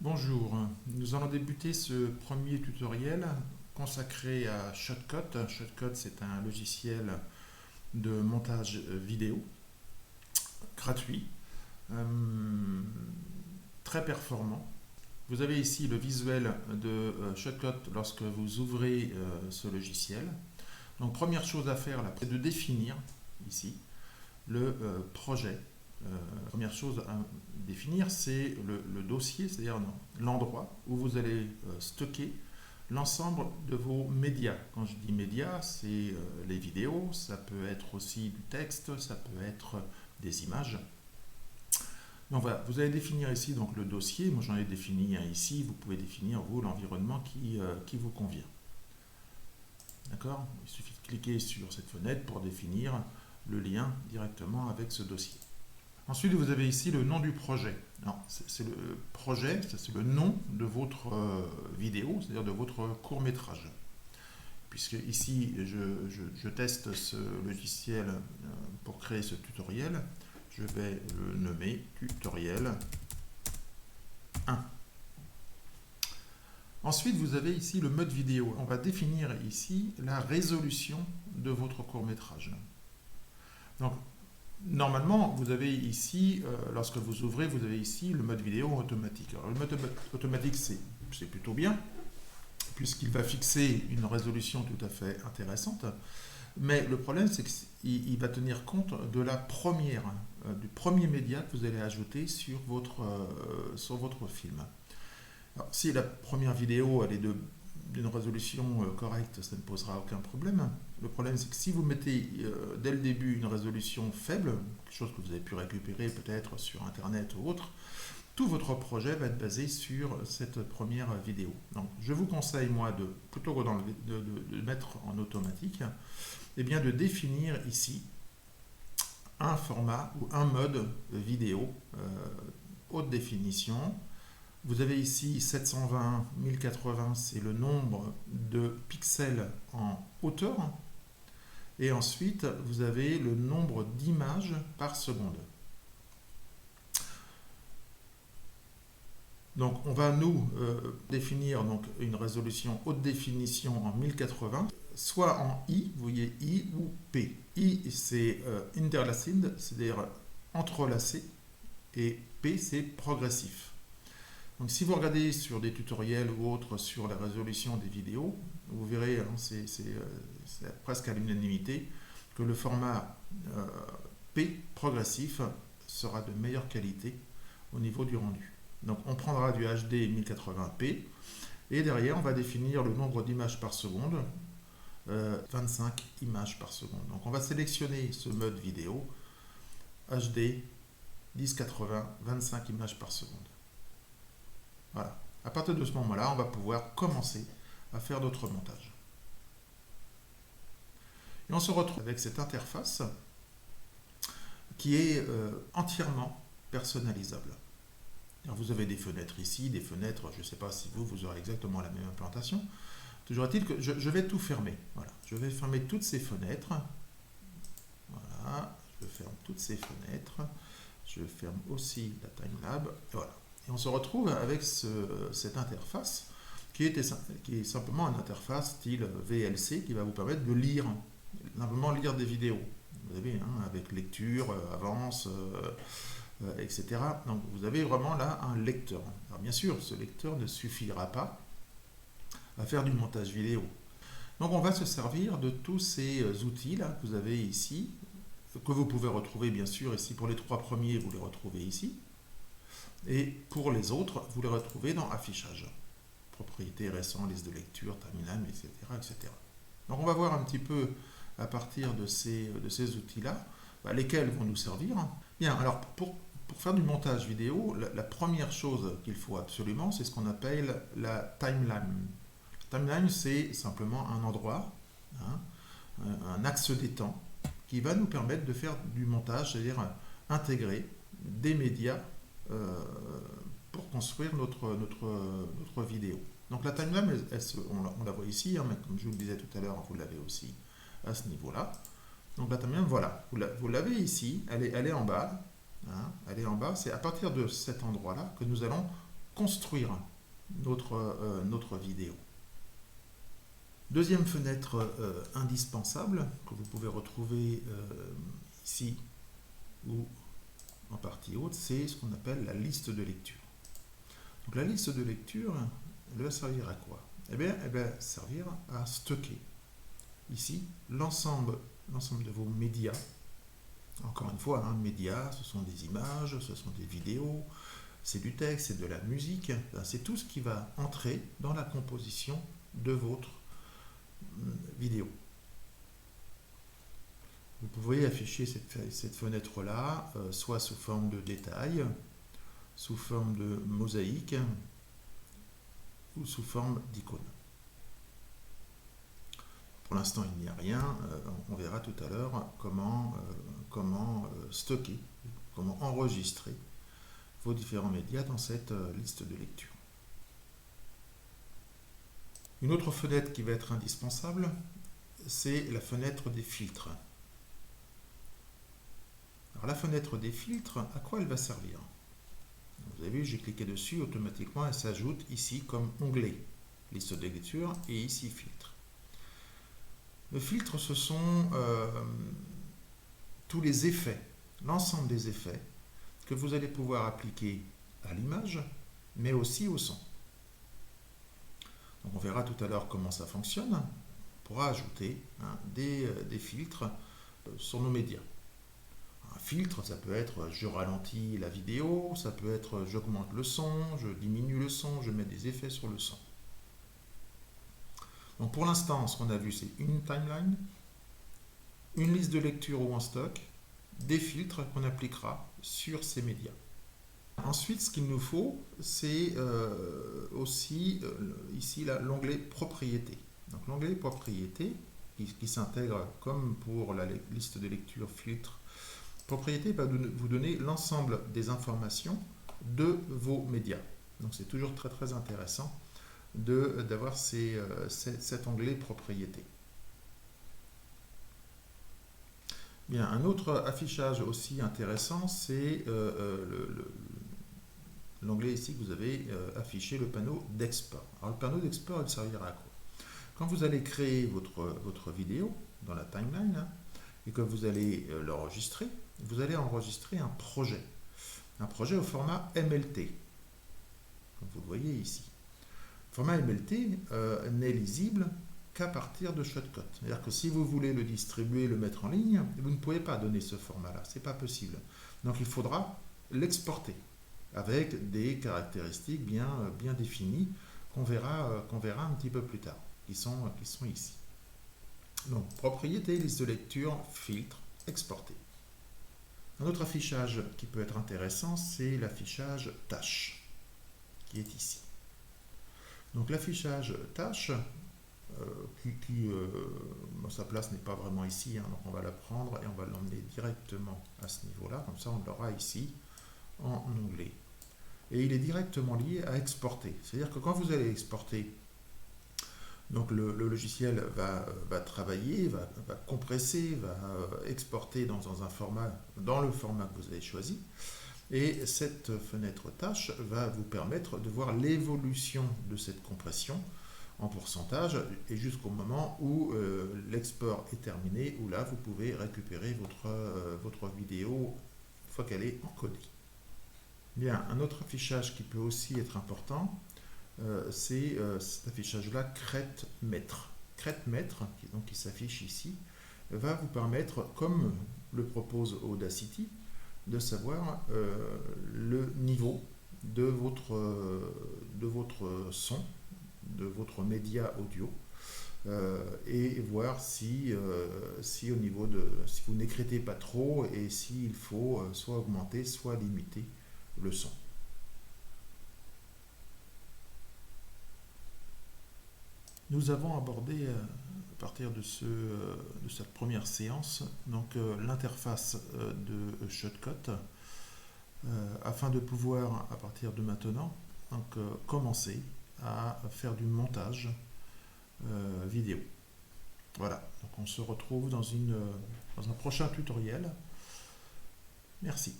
Bonjour, nous allons débuter ce premier tutoriel consacré à Shotcut. Shotcut, c'est un logiciel de montage vidéo gratuit, très performant. Vous avez ici le visuel de Shotcut lorsque vous ouvrez ce logiciel. Donc première chose à faire là, c'est de définir ici le projet. Première chose à définir, c'est le dossier, c'est-à-dire l'endroit où vous allez stocker l'ensemble de vos médias. Quand je dis médias, c'est les vidéos, ça peut être aussi du texte, ça peut être des images. Donc voilà, vous allez définir ici donc, le dossier. Moi j'en ai défini un ici, vous pouvez définir vous l'environnement qui vous convient. D'accord? Il suffit de cliquer sur cette fenêtre pour définir le lien directement avec ce dossier. Ensuite, vous avez ici le nom du projet. C'est le projet, c'est le nom de votre vidéo, c'est-à-dire de votre court-métrage. Puisque ici, je teste ce logiciel pour créer ce tutoriel, je vais le nommer tutoriel 1. Ensuite, vous avez ici le mode vidéo. On va définir ici la résolution de votre court-métrage. Donc, normalement, vous avez ici, lorsque vous ouvrez, vous avez ici le mode vidéo automatique. Alors, le mode automatique, c'est plutôt bien, puisqu'il va fixer une résolution tout à fait intéressante. Mais le problème, c'est qu'il va tenir compte de du premier média que vous allez ajouter sur votre film. Alors, si la première vidéo elle est d'une résolution correcte, ça ne posera aucun problème. Le problème, c'est que si vous mettez dès le début une résolution faible, quelque chose que vous avez pu récupérer peut-être sur Internet ou autre, tout votre projet va être basé sur cette première vidéo. Donc, je vous conseille, moi, plutôt que de mettre en automatique, eh bien, de définir ici un format ou un mode vidéo haute définition. Vous avez ici 720, 1080, c'est le nombre de pixels en hauteur. Et ensuite, vous avez le nombre d'images par seconde. Donc, on va nous définir donc, une résolution haute définition en 1080, soit en I, vous voyez I ou P. I, c'est interlaced, c'est-à-dire entrelacé, et P, c'est progressif. Donc si vous regardez sur des tutoriels ou autres sur la résolution des vidéos, vous verrez, hein, c'est presque à l'unanimité, que le format P progressif sera de meilleure qualité au niveau du rendu. Donc on prendra du HD 1080p et derrière on va définir le nombre d'images par seconde, 25 images par seconde. Donc on va sélectionner ce mode vidéo HD 1080, 25 images par seconde. Voilà. À partir de ce moment-là, on va pouvoir commencer à faire d'autres montages. Et on se retrouve avec cette interface qui est entièrement personnalisable. Alors vous avez des fenêtres ici, des fenêtres, je ne sais pas si vous aurez exactement la même implantation. Toujours est-il que je vais tout fermer. Voilà. Je vais fermer toutes ces fenêtres. Voilà. Je ferme toutes ces fenêtres. Je ferme aussi la Timelab. Voilà. Et on se retrouve avec cette interface qui est simplement une interface style VLC qui va vous permettre de lire, simplement lire des vidéos. Vous avez avec lecture, avance, etc. Donc vous avez vraiment là un lecteur. Alors bien sûr, ce lecteur ne suffira pas à faire du montage vidéo. Donc on va se servir de tous ces outils là que vous avez ici, que vous pouvez retrouver bien sûr ici. Pour les 3 premiers, vous les retrouvez ici. Et pour les autres, vous les retrouvez dans Affichage. Propriétés récentes, liste de lecture, terminal, etc., etc. Donc on va voir un petit peu à partir de ces outils-là, lesquels vont nous servir. Bien, alors pour faire du montage vidéo, la première chose qu'il faut absolument, c'est ce qu'on appelle la timeline. La timeline, c'est simplement un endroit, un axe des temps, qui va nous permettre de faire du montage, c'est-à-dire intégrer des médias pour construire notre vidéo. Donc la timeline, on la voit ici, mais comme je vous le disais tout à l'heure, vous l'avez aussi à ce niveau-là. Donc la timeline, voilà, vous l'avez ici, elle est en bas. Elle est en bas, c'est à partir de cet endroit-là que nous allons construire notre vidéo. Deuxième fenêtre indispensable que vous pouvez retrouver ici ou en partie haute, c'est ce qu'on appelle la liste de lecture. Donc la liste de lecture, elle va servir à quoi? Eh bien, elle va servir à stocker ici l'ensemble de vos médias. Encore une fois, médias, ce sont des images, ce sont des vidéos, c'est du texte, c'est de la musique, c'est tout ce qui va entrer dans la composition de votre vidéo. Vous pouvez afficher cette fenêtre-là, soit sous forme de détail, sous forme de mosaïque ou sous forme d'icône. Pour l'instant, il n'y a rien. On verra tout à l'heure comment stocker, comment enregistrer vos différents médias dans cette liste de lecture. Une autre fenêtre qui va être indispensable, c'est la fenêtre des filtres. Alors la fenêtre des filtres, à quoi elle va servir? Vous avez vu, j'ai cliqué dessus, automatiquement elle s'ajoute ici comme onglet, liste de lecture, et ici filtre. Le filtre, ce sont tous les effets, l'ensemble des effets que vous allez pouvoir appliquer à l'image, mais aussi au son. Donc on verra tout à l'heure comment ça fonctionne. On pourra ajouter des filtres sur nos médias. Un filtre, ça peut être je ralentis la vidéo, ça peut être j'augmente le son, je diminue le son, je mets des effets sur le son. Donc pour l'instant, ce qu'on a vu, c'est une timeline, une liste de lecture ou en stock, des filtres qu'on appliquera sur ces médias. Ensuite, ce qu'il nous faut, c'est aussi ici l'onglet propriétés. Donc l'onglet propriétés, qui s'intègre comme pour la liste de lecture filtre, propriété va vous donner l'ensemble des informations de vos médias. Donc c'est toujours très très intéressant d'avoir cet onglet propriété. Bien, un autre affichage aussi intéressant, c'est l'onglet ici que vous avez affiché, le panneau d'export. Alors le panneau d'export, il servira à quoi? Quand vous allez créer votre vidéo dans la timeline et que vous allez l'enregistrer, vous allez enregistrer un projet au format MLT, comme vous le voyez ici. Le format MLT n'est lisible qu'à partir de Shotcut. C'est-à-dire que si vous voulez le distribuer, le mettre en ligne, vous ne pouvez pas donner ce format-là, c'est pas possible. Donc il faudra l'exporter avec des caractéristiques bien définies qu'on verra un petit peu plus tard, qui sont ici. Donc propriété, liste de lecture, filtre, exporter. Un autre affichage qui peut être intéressant, c'est l'affichage tâche, qui est ici. Donc l'affichage tâche, sa place n'est pas vraiment ici, donc on va la prendre et on va l'emmener directement à ce niveau-là, comme ça on l'aura ici en onglet. Et il est directement lié à exporter, c'est-à-dire que quand vous allez exporter, donc le logiciel va travailler, va compresser, va exporter dans le format que vous avez choisi. Et cette fenêtre tâche va vous permettre de voir l'évolution de cette compression en pourcentage et jusqu'au moment où l'export est terminé, où là vous pouvez récupérer votre vidéo une fois qu'elle est encodée. Bien, un autre affichage qui peut aussi être important, c'est cet affichage-là crête-mètre. Crête-mètre, qui s'affiche ici, va vous permettre, comme le propose Audacity, de savoir le niveau de votre son, de votre média audio, et voir si au niveau si vous n'écrétez pas trop et s'il faut soit augmenter, soit limiter le son. Nous avons abordé à partir de cette première séance donc l'interface de Shotcut afin de pouvoir à partir de maintenant donc, commencer à faire du montage vidéo. Voilà, donc on se retrouve dans un prochain tutoriel. Merci.